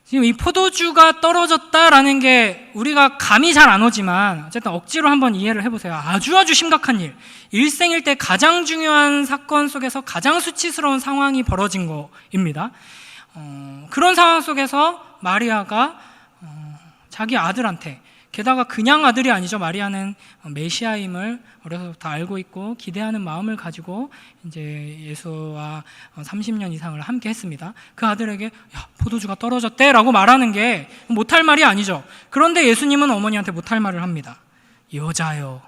지금 이 포도주가 떨어졌다라는 게 우리가 감이 잘 안 오지만 어쨌든 억지로 한번 이해를 해보세요. 아주 심각한 일, 일생일 때 가장 중요한 사건 속에서 가장 수치스러운 상황이 벌어진 거입니다. 그런 상황 속에서 마리아가 자기 아들한테, 게다가 그냥 아들이 아니죠. 마리아는 메시아임을 어려서부터 알고 있고 기대하는 마음을 가지고 이제 예수와 30년 이상을 함께 했습니다. 그 아들에게 야, 포도주가 떨어졌대라고 말하는 게 못할 말이 아니죠. 그런데 예수님은 어머니한테 못할 말을 합니다. 여자여.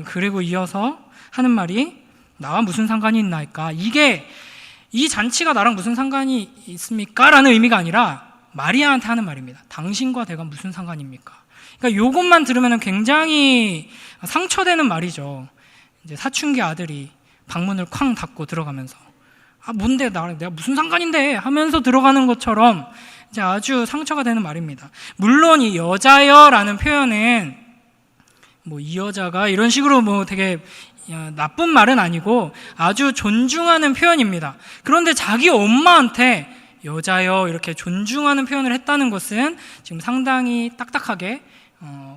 그리고 이어서 하는 말이 나와 무슨 상관이 있나이까? 이 잔치가 나랑 무슨 상관이 있습니까? 라는 의미가 아니라 마리아한테 하는 말입니다. 당신과 내가 무슨 상관입니까? 그러니까 이것만 들으면 굉장히 상처되는 말이죠. 이제 사춘기 아들이 방문을 쾅 닫고 들어가면서 뭔데 내가 무슨 상관인데 하면서 들어가는 것처럼 이제 아주 상처가 되는 말입니다. 물론 이 여자여라는 표현은 뭐 이 여자가 이런 식으로 뭐 되게 나쁜 말은 아니고 아주 존중하는 표현입니다. 그런데 자기 엄마한테 여자여 이렇게 존중하는 표현을 했다는 것은 지금 상당히 딱딱하게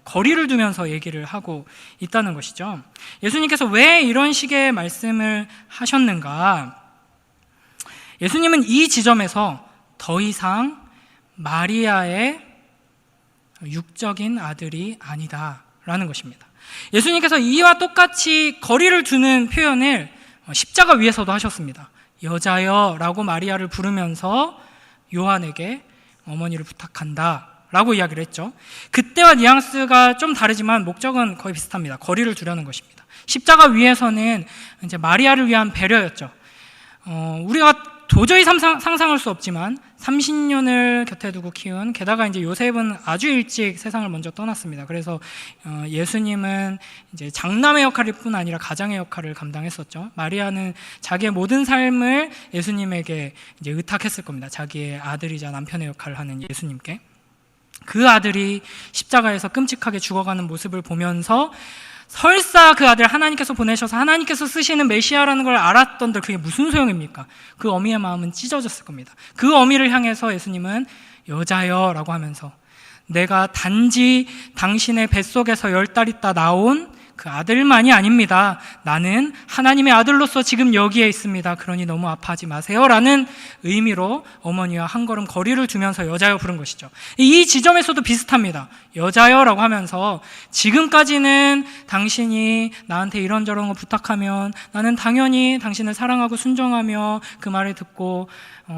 거리를 두면서 얘기를 하고 있다는 것이죠. 예수님께서 왜 이런 식의 말씀을 하셨는가? 예수님은 이 지점에서 더 이상 마리아의 육적인 아들이 아니다라는 것입니다. 예수님께서 이와 똑같이 거리를 두는 표현을 십자가 위에서도 하셨습니다. 여자여라고 마리아를 부르면서 요한에게 어머니를 부탁한다 라고 이야기를 했죠. 그때와 뉘앙스가 좀 다르지만 목적은 거의 비슷합니다. 거리를 두려는 것입니다. 십자가 위에서는 이제 마리아를 위한 배려였죠. 우리가 도저히 상상할 수 없지만 30년을 곁에 두고 키운, 게다가 이제 요셉은 아주 일찍 세상을 먼저 떠났습니다. 그래서 예수님은 이제 장남의 역할일 뿐 아니라 가장의 역할을 감당했었죠. 마리아는 자기의 모든 삶을 예수님에게 이제 의탁했을 겁니다. 자기의 아들이자 남편의 역할을 하는 예수님께. 그 아들이 십자가에서 끔찍하게 죽어가는 모습을 보면서 설사 그 아들 하나님께서 보내셔서 하나님께서 쓰시는 메시아라는 걸 알았던들 그게 무슨 소용입니까? 그 어미의 마음은 찢어졌을 겁니다. 그 어미를 향해서 예수님은 여자여 라고 하면서 내가 단지 당신의 뱃속에서 10달 있다 나온 그 아들만이 아닙니다. 나는 하나님의 아들로서 지금 여기에 있습니다. 그러니 너무 아파하지 마세요 라는 의미로 어머니와 한 걸음 거리를 두면서 여자여 부른 것이죠. 이 지점에서도 비슷합니다. 여자여 라고 하면서 지금까지는 당신이 나한테 이런저런 거 부탁하면 나는 당연히 당신을 사랑하고 순종하며 그 말을 듣고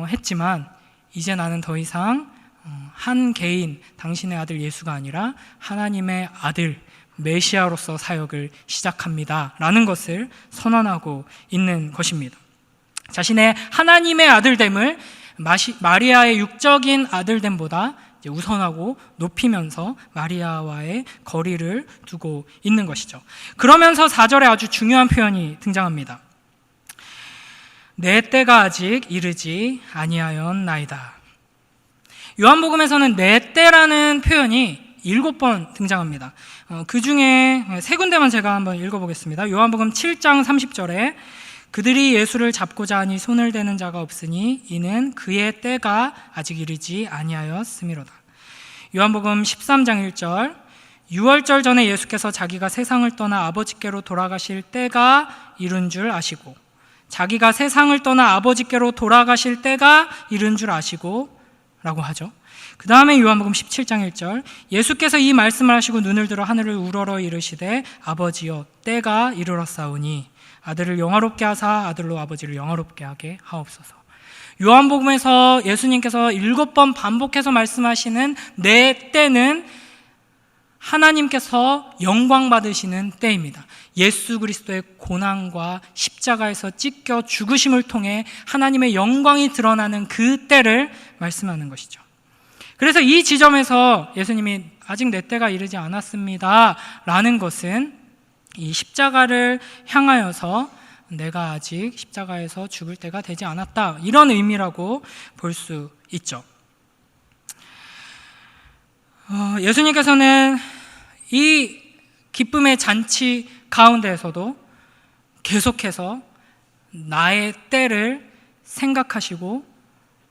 했지만 이제 나는 더 이상 한 개인 당신의 아들 예수가 아니라 하나님의 아들 메시아로서 사역을 시작합니다 라는 것을 선언하고 있는 것입니다. 자신의 하나님의 아들됨을 마리아의 육적인 아들됨보다 우선하고 높이면서 마리아와의 거리를 두고 있는 것이죠. 그러면서 4절에 아주 중요한 표현이 등장합니다. 내 때가 아직 이르지 아니하였나이다. 요한복음에서는 내 때라는 표현이 7번 등장합니다. 그 중에 3군데만 제가 한번 읽어보겠습니다. 요한복음 7장 30절에 그들이 예수를 잡고자 하니 손을 대는 자가 없으니 이는 그의 때가 아직 이르지 아니하였음이로다. 요한복음 13장 1절 유월절 전에 예수께서 자기가 세상을 떠나 아버지께로 돌아가실 때가 이른 줄 아시고 자기가 세상을 떠나 아버지께로 돌아가실 때가 이른 줄 아시고 라고 하죠. 그 다음에 요한복음 17장 1절 예수께서 이 말씀을 하시고 눈을 들어 하늘을 우러러 이르시되 아버지여 때가 이르렀사오니 아들을 영화롭게 하사 아들로 아버지를 영화롭게 하게 하옵소서. 요한복음에서 예수님께서 7번 반복해서 말씀하시는 내 때는 하나님께서 영광 받으시는 때입니다. 예수 그리스도의 고난과 십자가에서 찢겨 죽으심을 통해 하나님의 영광이 드러나는 그 때를 말씀하는 것이죠. 그래서 이 지점에서 예수님이 아직 내 때가 이르지 않았습니다 라는 것은 이 십자가를 향하여서 내가 아직 십자가에서 죽을 때가 되지 않았다 이런 의미라고 볼 수 있죠. 예수님께서는 이 기쁨의 잔치 가운데에서도 계속해서 나의 때를 생각하시고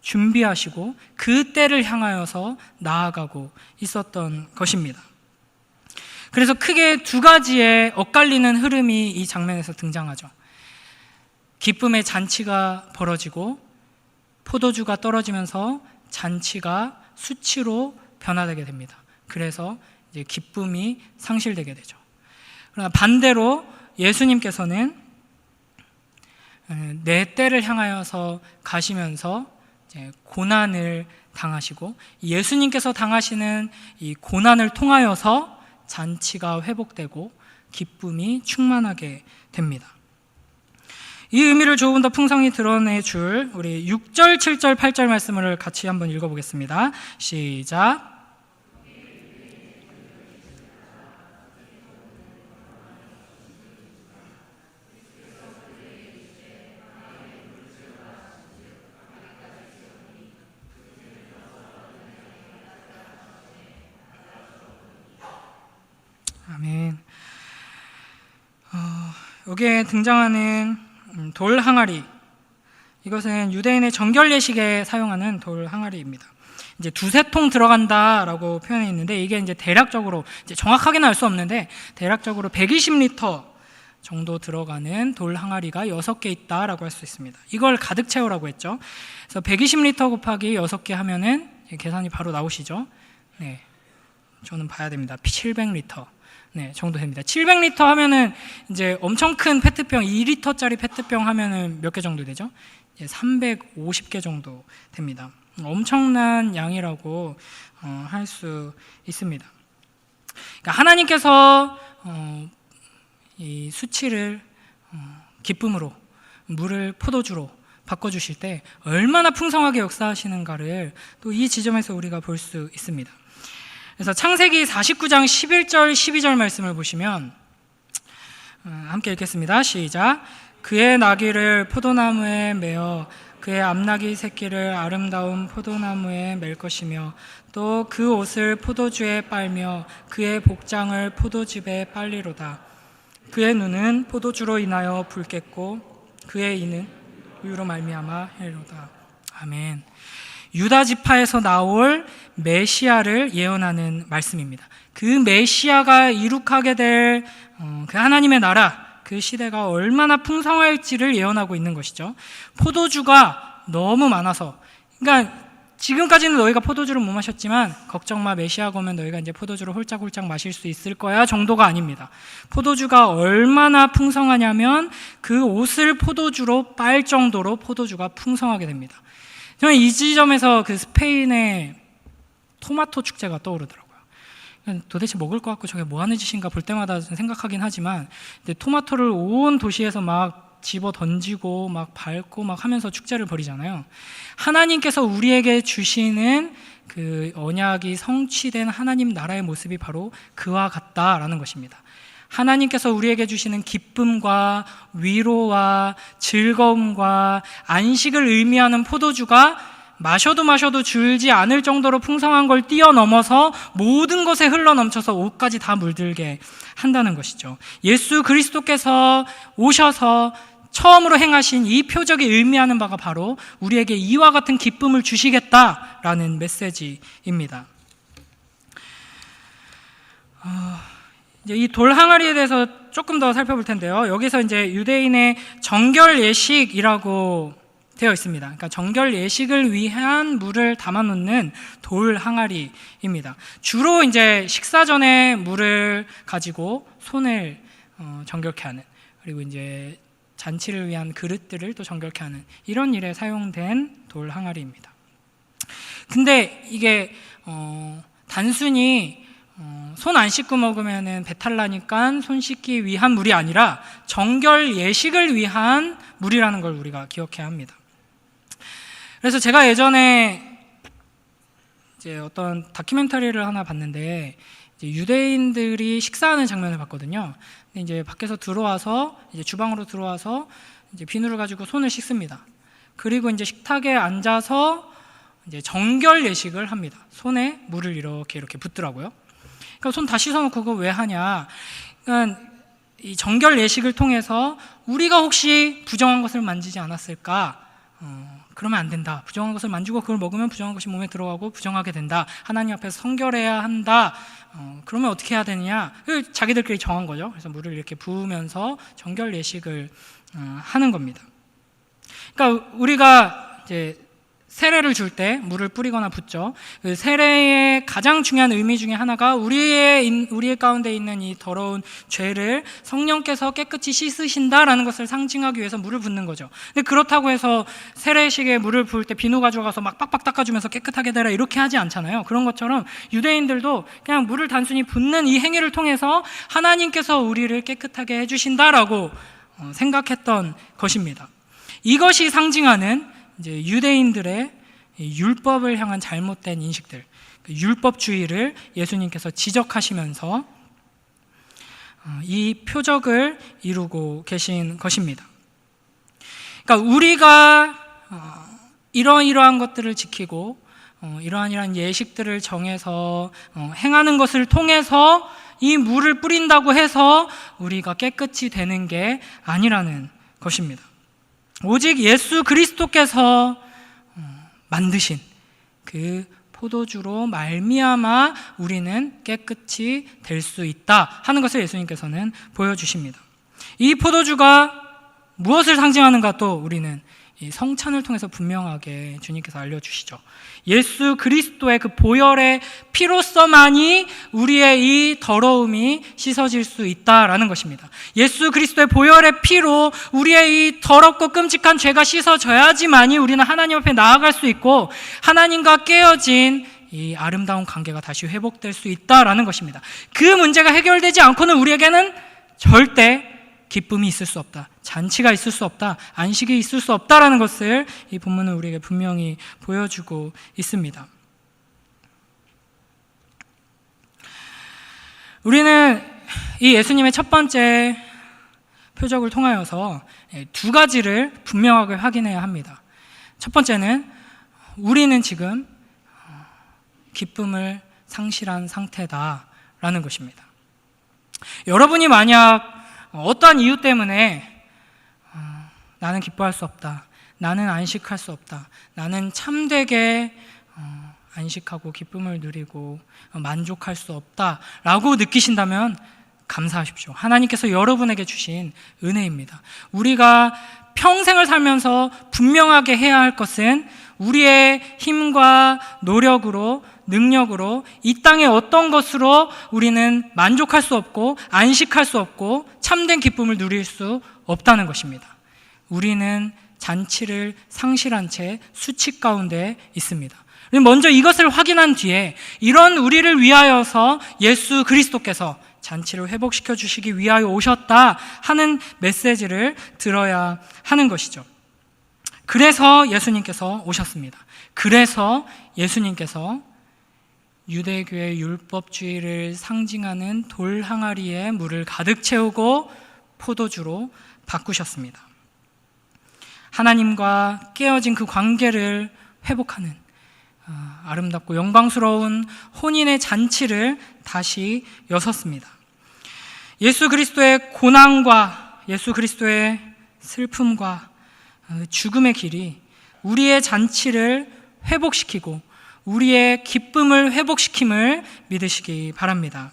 준비하시고 그 때를 향하여서 나아가고 있었던 것입니다. 그래서 크게 2가지의 엇갈리는 흐름이 이 장면에서 등장하죠. 기쁨의 잔치가 벌어지고 포도주가 떨어지면서 잔치가 수치로 변화되게 됩니다. 그래서 이제 기쁨이 상실되게 되죠. 그러나 반대로 예수님께서는 내 때를 향하여서 가시면서 이제 고난을 당하시고 예수님께서 당하시는 이 고난을 통하여서 잔치가 회복되고 기쁨이 충만하게 됩니다. 이 의미를 조금 더 풍성히 드러내줄 우리 6절, 7절, 8절 말씀을 같이 한번 읽어보겠습니다. 시작. 아멘. 여기에 등장하는 돌 항아리, 이것은 유대인의 정결 예식에 사용하는 돌 항아리입니다. 이제 2-3통 들어간다라고 표현해 있는데 이게 이제 대략적으로 이제 정확하게는 알 수 없는데 대략적으로 120리터 정도 들어가는 돌 항아리가 6개 있다라고 할 수 있습니다. 이걸 가득 채우라고 했죠. 그래서 120리터 곱하기 6개 하면은 계산이 바로 나오시죠. 네, 저는 봐야 됩니다. 700리터. 네, 정도 됩니다. 700리터 하면은 이제 엄청 큰 페트병, 2리터짜리 페트병 하면은 몇 개 정도 되죠? 350개 정도 됩니다. 엄청난 양이라고 할 수 있습니다. 그러니까 하나님께서 이 수치를 기쁨으로, 물을 포도주로 바꿔주실 때 얼마나 풍성하게 역사하시는가를 또 이 지점에서 우리가 볼 수 있습니다. 그래서 창세기 49장 11절 12절 말씀을 보시면 함께 읽겠습니다. 시작. 그의 나귀를 포도나무에 메어 그의 암나귀 새끼를 아름다운 포도나무에 맬 것이며 또 그 옷을 포도주에 빨며 그의 복장을 포도즙에 빨리로다. 그의 눈은 포도주로 인하여 붉겠고 그의 이는 우유로 말미암아 해로다. 아멘. 유다 지파에서 나올 메시아를 예언하는 말씀입니다. 그 메시아가 이룩하게 될 그 하나님의 나라, 그 시대가 얼마나 풍성할지를 예언하고 있는 것이죠. 포도주가 너무 많아서, 그러니까 지금까지는 너희가 포도주를 못 마셨지만 걱정 마, 메시아가 오면 너희가 이제 포도주를 홀짝홀짝 마실 수 있을 거야 정도가 아닙니다. 포도주가 얼마나 풍성하냐면 그 옷을 포도주로 빨 정도로 포도주가 풍성하게 됩니다. 저는 이 지점에서 그 스페인의 토마토 축제가 떠오르더라고요. 도대체 먹을 것 같고 저게 뭐 하는 짓인가 볼 때마다 생각하긴 하지만, 근데 토마토를 온 도시에서 막 집어 던지고 막 밟고 막 하면서 축제를 벌이잖아요. 하나님께서 우리에게 주시는 그 언약이 성취된 하나님 나라의 모습이 바로 그와 같다라는 것입니다. 하나님께서 우리에게 주시는 기쁨과 위로와 즐거움과 안식을 의미하는 포도주가 마셔도 줄지 않을 정도로 풍성한 걸 뛰어넘어서 모든 것에 흘러넘쳐서 옷까지 다 물들게 한다는 것이죠. 예수 그리스도께서 오셔서 처음으로 행하신 이 표적이 의미하는 바가 바로 우리에게 이와 같은 기쁨을 주시겠다라는 메시지입니다. 이제 이 돌 항아리에 대해서 조금 더 살펴볼 텐데요. 여기서 이제 유대인의 정결 예식이라고 되어 있습니다. 그러니까 정결 예식을 위한 물을 담아놓는 돌 항아리입니다. 주로 이제 식사 전에 물을 가지고 손을 정결케 하는, 그리고 이제 잔치를 위한 그릇들을 또 정결케 하는 이런 일에 사용된 돌 항아리입니다. 근데 이게 단순히 손 안 씻고 먹으면은 배탈 나니까 손 씻기 위한 물이 아니라 정결 예식을 위한 물이라는 걸 우리가 기억해야 합니다. 그래서 제가 예전에 이제 어떤 다큐멘터리를 하나 봤는데, 이제 유대인들이 식사하는 장면을 봤거든요. 근데 이제 밖에서 들어와서 이제 주방으로 들어와서 이제 비누를 가지고 손을 씻습니다. 그리고 이제 식탁에 앉아서 이제 정결 예식을 합니다. 손에 물을 이렇게 붓더라고요. 그러니까 손 다 씻어놓고 그거 왜 하냐? 그러니까 이 정결 예식을 통해서 우리가 혹시 부정한 것을 만지지 않았을까? 그러면 안 된다. 부정한 것을 만지고 그걸 먹으면 부정한 것이 몸에 들어가고 부정하게 된다. 하나님 앞에서 성결해야 한다. 그러면 어떻게 해야 되느냐? 자기들끼리 정한 거죠. 그래서 물을 이렇게 부으면서 정결 예식을 하는 겁니다. 그러니까 우리가 이제 세례를 줄 때 물을 뿌리거나 붓죠. 그 세례의 가장 중요한 의미 중에 하나가 우리의 가운데 있는 이 더러운 죄를 성령께서 깨끗이 씻으신다라는 것을 상징하기 위해서 물을 붓는 거죠. 근데 그렇다고 해서 세례식에 물을 부을 때 비누 가져가서 막 빡빡 닦아주면서 깨끗하게 되라 이렇게 하지 않잖아요. 그런 것처럼 유대인들도 그냥 물을 단순히 붓는 이 행위를 통해서 하나님께서 우리를 깨끗하게 해주신다라고 생각했던 것입니다. 이것이 상징하는 이제 유대인들의 율법을 향한 잘못된 인식들, 율법주의를 예수님께서 지적하시면서 이 표적을 이루고 계신 것입니다. 그러니까 우리가 이러한 것들을 지키고 이러한 예식들을 정해서 행하는 것을 통해서 이 물을 뿌린다고 해서 우리가 깨끗이 되는 게 아니라는 것입니다. 오직 예수 그리스도께서 만드신 그 포도주로 말미암아 우리는 깨끗이 될 수 있다 하는 것을 예수님께서는 보여주십니다. 이 포도주가 무엇을 상징하는가 또 우리는 이 성찬을 통해서 분명하게 주님께서 알려주시죠. 예수 그리스도의 그 보혈의 피로서만이 우리의 이 더러움이 씻어질 수 있다라는 것입니다. 예수 그리스도의 보혈의 피로 우리의 이 더럽고 끔찍한 죄가 씻어져야지만이 우리는 하나님 앞에 나아갈 수 있고 하나님과 깨어진 이 아름다운 관계가 다시 회복될 수 있다라는 것입니다. 그 문제가 해결되지 않고는 우리에게는 절대 기쁨이 있을 수 없다, 잔치가 있을 수 없다, 안식이 있을 수 없다라는 것을 이 본문은 우리에게 분명히 보여주고 있습니다. 우리는 이 예수님의 첫 번째 표적을 통하여서 두 가지를 분명하게 확인해야 합니다. 첫 번째는 우리는 지금 기쁨을 상실한 상태다라는 것입니다. 여러분이 만약 어떠한 이유 때문에 나는 기뻐할 수 없다, 나는 안식할 수 없다, 나는 참되게 안식하고 기쁨을 누리고 만족할 수 없다라고 느끼신다면 감사하십시오. 하나님께서 여러분에게 주신 은혜입니다. 우리가 평생을 살면서 분명하게 해야 할 것은 우리의 힘과 노력으로, 능력으로 이 땅의 어떤 것으로 우리는 만족할 수 없고 안식할 수 없고 참된 기쁨을 누릴 수 없다는 것입니다. 우리는 잔치를 상실한 채 수치 가운데 있습니다. 먼저 이것을 확인한 뒤에 이런 우리를 위하여서 예수 그리스도께서 잔치를 회복시켜 주시기 위하여 오셨다 하는 메시지를 들어야 하는 것이죠. 그래서 예수님께서 오셨습니다. 그래서 예수님께서 유대교의 율법주의를 상징하는 돌 항아리에 물을 가득 채우고 포도주로 바꾸셨습니다. 하나님과 깨어진 그 관계를 회복하는 아름답고 영광스러운 혼인의 잔치를 다시 여섰습니다. 예수 그리스도의 고난과 예수 그리스도의 슬픔과 죽음의 길이 우리의 잔치를 회복시키고 우리의 기쁨을 회복시킴을 믿으시기 바랍니다.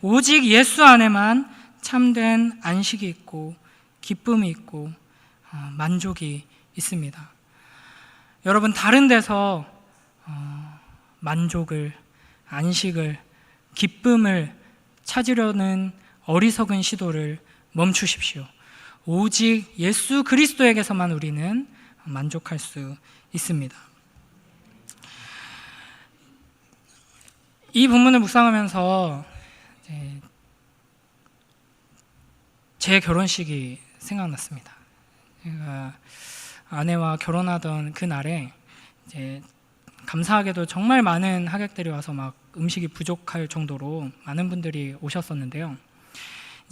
오직 예수 안에만 참된 안식이 있고 기쁨이 있고 만족이 있습니다. 여러분, 다른 데서 만족을, 안식을, 기쁨을 찾으려는 어리석은 시도를 멈추십시오. 오직 예수 그리스도에게서만 우리는 만족할 수 있습니다. 이 본문을 묵상하면서 제 결혼식이 생각났습니다. 제가 아내와 결혼하던 그날에 감사하게도 정말 많은 하객들이 와서 막 음식이 부족할 정도로 많은 분들이 오셨었는데요.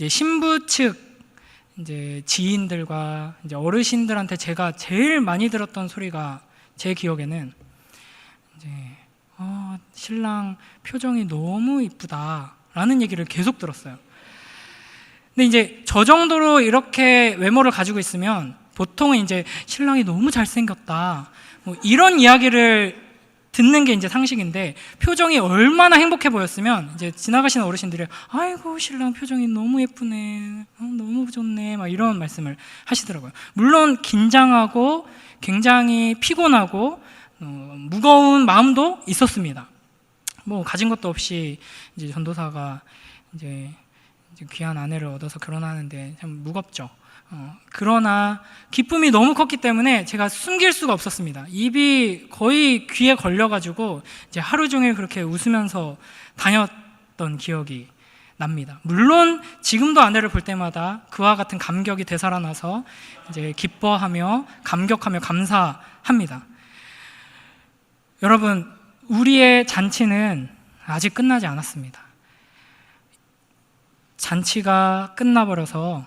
신부 측 지인들과 어르신들한테 제가 제일 많이 들었던 소리가 제 기억에는 신랑 표정이 너무 이쁘다라는 얘기를 계속 들었어요. 근데 저 정도로 이렇게 외모를 가지고 있으면 보통은 신랑이 너무 잘생겼다, 뭐 이런 이야기를 듣는 게 상식인데, 표정이 얼마나 행복해 보였으면 지나가시는 어르신들이 아이고 신랑 표정이 너무 예쁘네, 너무 좋네, 막 이런 말씀을 하시더라고요. 물론 긴장하고 굉장히 피곤하고 무거운 마음도 있었습니다. 뭐 가진 것도 없이 전도사가 귀한 아내를 얻어서 결혼하는데 참 무겁죠. 그러나 기쁨이 너무 컸기 때문에 제가 숨길 수가 없었습니다. 입이 거의 귀에 걸려가지고 하루 종일 그렇게 웃으면서 다녔던 기억이 납니다. 물론 지금도 아내를 볼 때마다 그와 같은 감격이 되살아나서 기뻐하며 감격하며 감사합니다. 여러분, 우리의 잔치는 아직 끝나지 않았습니다. 잔치가 끝나버려서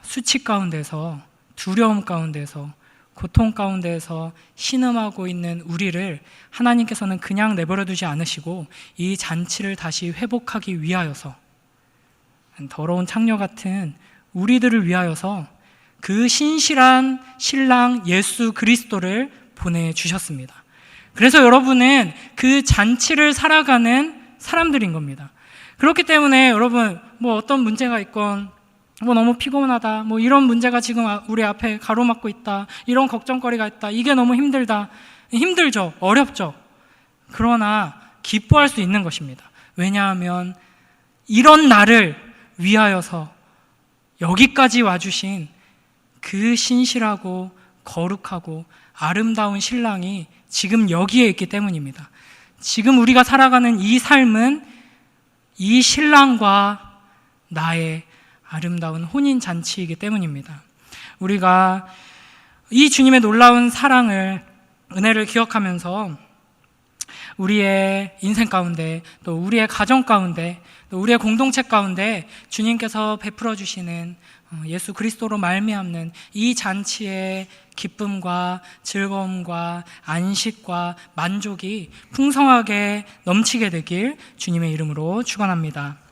수치 가운데서, 두려움 가운데서, 고통 가운데서 신음하고 있는 우리를 하나님께서는 그냥 내버려 두지 않으시고 이 잔치를 다시 회복하기 위하여서, 더러운 창녀 같은 우리들을 위하여서 그 신실한 신랑 예수 그리스도를 보내주셨습니다. 그래서 여러분은 그 잔치를 살아가는 사람들인 겁니다. 그렇기 때문에 여러분, 뭐 어떤 문제가 있건, 뭐 너무 피곤하다, 뭐 이런 문제가 지금 우리 앞에 가로막고 있다, 이런 걱정거리가 있다, 이게 너무 힘들다. 힘들죠. 어렵죠. 그러나 기뻐할 수 있는 것입니다. 왜냐하면 이런 나를 위하여서 여기까지 와주신 그 신실하고 거룩하고 아름다운 신랑이 지금 여기에 있기 때문입니다. 지금 우리가 살아가는 이 삶은 이 신랑과 나의 아름다운 혼인 잔치이기 때문입니다. 우리가 이 주님의 놀라운 사랑을, 은혜를 기억하면서 우리의 인생 가운데, 또 우리의 가정 가운데, 또 우리의 공동체 가운데 주님께서 베풀어 주시는 예수 그리스도로 말미암는 이 잔치의 기쁨과 즐거움과 안식과 만족이 풍성하게 넘치게 되길 주님의 이름으로 축원합니다.